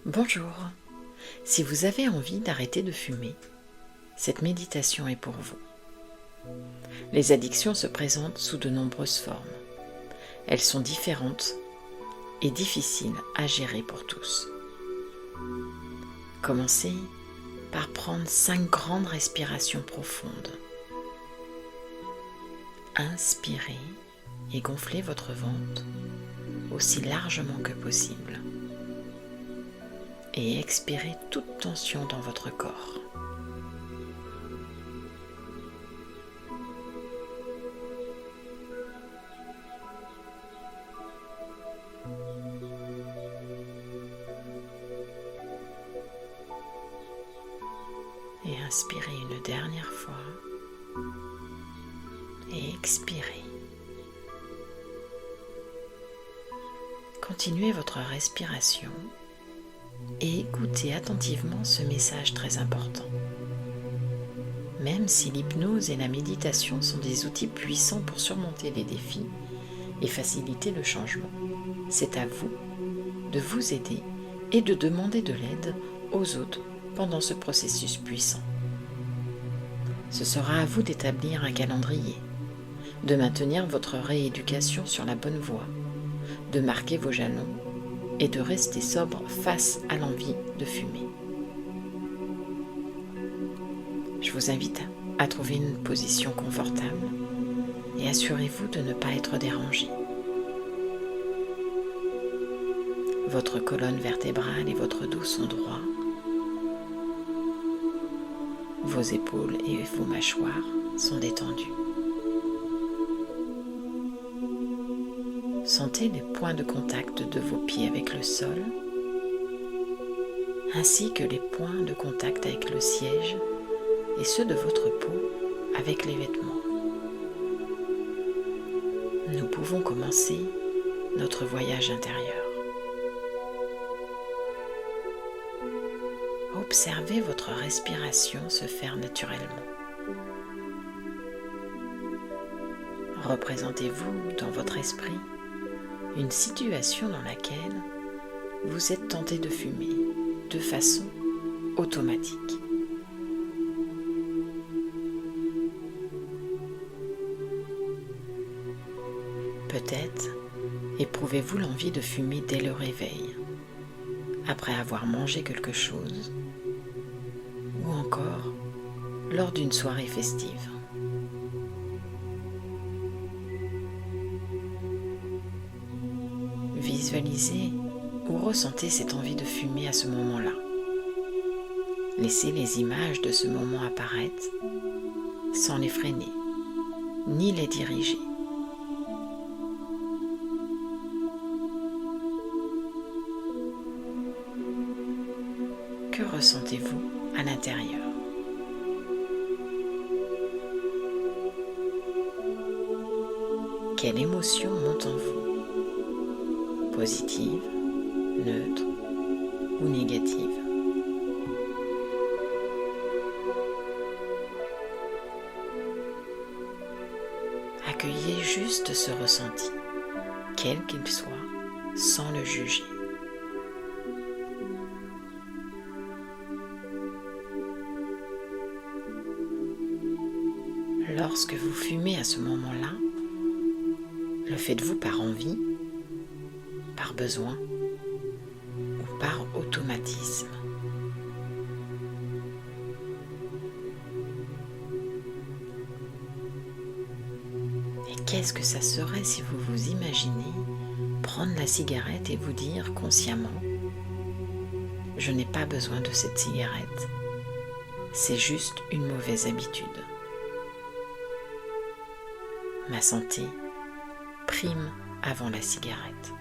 Bonjour. Si vous avez envie d'arrêter de fumer, cette méditation est pour vous. Les addictions se présentent sous de nombreuses formes. Elles sont différentes et difficiles à gérer pour tous. Commencez par prendre 5 grandes respirations profondes. Inspirez et gonflez votre ventre aussi largement que possible. Et expirez toute tension dans votre corps. Et inspirez une dernière fois. Et expirez. Continuez votre respiration et écoutez attentivement ce message très important. Même si l'hypnose et la méditation sont des outils puissants pour surmonter les défis et faciliter le changement, c'est à vous de vous aider et de demander de l'aide aux autres pendant ce processus puissant. Ce sera à vous d'établir un calendrier, de maintenir votre rééducation sur la bonne voie, de marquer vos jalons et de rester sobre face à l'envie de fumer. Je vous invite à trouver une position confortable et assurez-vous de ne pas être dérangé. Votre colonne vertébrale et votre dos sont droits. Vos épaules et vos mâchoires sont détendues. Sentez les points de contact de vos pieds avec le sol, ainsi que les points de contact avec le siège et ceux de votre peau avec les vêtements. Nous pouvons commencer notre voyage intérieur. Observez votre respiration se faire naturellement. Représentez-vous dans votre esprit une situation dans laquelle vous êtes tenté de fumer de façon automatique. Peut-être éprouvez-vous l'envie de fumer dès le réveil, après avoir mangé quelque chose, ou encore lors d'une soirée festive. Visualisez ou ressentez cette envie de fumer à ce moment-là. Laissez les images de ce moment apparaître sans les freiner, ni les diriger. Que ressentez-vous à l'intérieur ? Quelle émotion monte en vous ? Positive, neutre ou négative. Accueillez juste ce ressenti, quel qu'il soit, sans le juger. Lorsque vous fumez à ce moment-là, le faites-vous par envie, par besoin ou par automatisme? Et qu'est-ce que ça serait si vous vous imaginez prendre la cigarette et vous dire consciemment « Je n'ai pas besoin de cette cigarette, c'est juste une mauvaise habitude. Ma santé prime avant la cigarette. »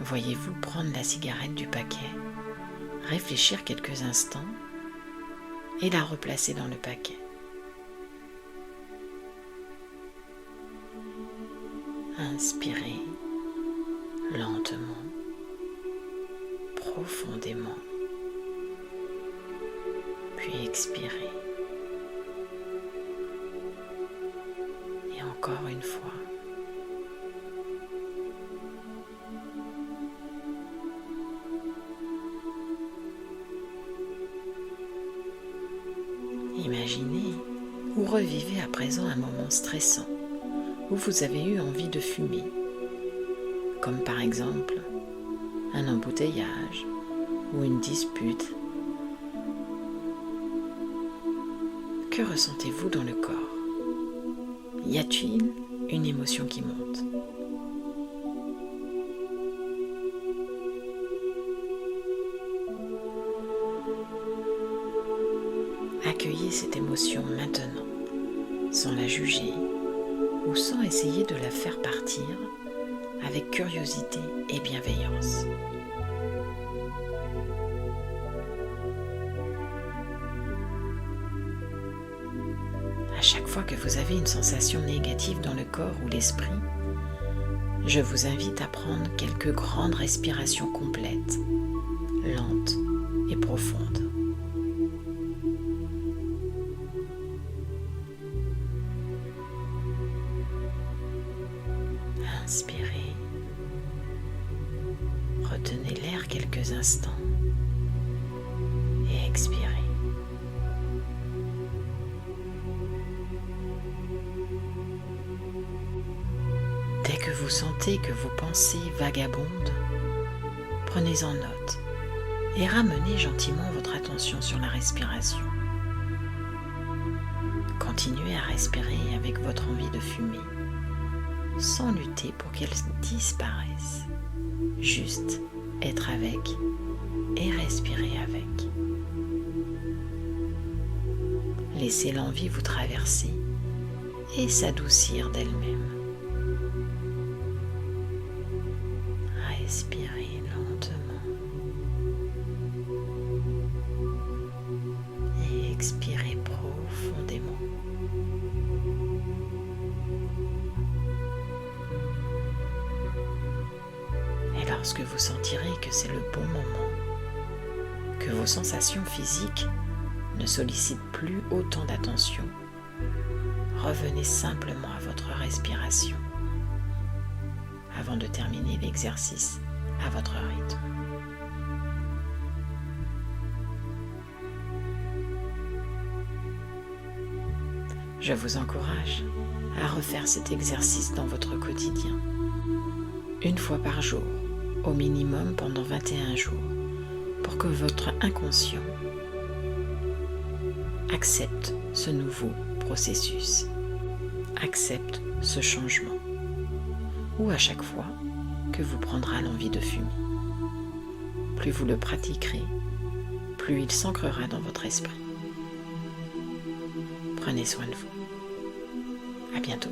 Voyez-vous prendre la cigarette du paquet, réfléchir quelques instants et la replacer dans le paquet. Inspirez lentement, profondément, puis expirez. Et encore une fois, revivez à présent un moment stressant où vous avez eu envie de fumer, comme par exemple un embouteillage ou une dispute. Que ressentez-vous dans le corps? Y a-t-il une émotion qui monte? Accueillez cette émotion maintenant, sans la juger ou sans essayer de la faire partir, avec curiosité et bienveillance. À chaque fois que vous avez une sensation négative dans le corps ou l'esprit, je vous invite à prendre quelques grandes respirations complètes, lentes et profondes. Inspirez, retenez l'air quelques instants et expirez. Dès que vous sentez que vos pensées vagabondent, prenez-en note et ramenez gentiment votre attention sur la respiration. Continuez à respirer avec votre envie de fumer, sans lutter pour qu'elle disparaisse. Juste être avec et respirer avec. Laissez l'envie vous traverser et s'adoucir d'elle-même. Respirez lentement et expirez profondément. Et lorsque vous sentirez que c'est le bon moment, que vos sensations physiques ne sollicitent plus autant d'attention, revenez simplement à votre respiration avant de terminer l'exercice à votre rythme. Je vous encourage à refaire cet exercice dans votre quotidien, une fois par jour, au minimum pendant 21 jours, pour que votre inconscient accepte ce nouveau processus, accepte ce changement, ou à chaque fois que vous prendra l'envie de fumer. Plus vous le pratiquerez, plus il s'ancrera dans votre esprit. Prenez soin de vous. À bientôt.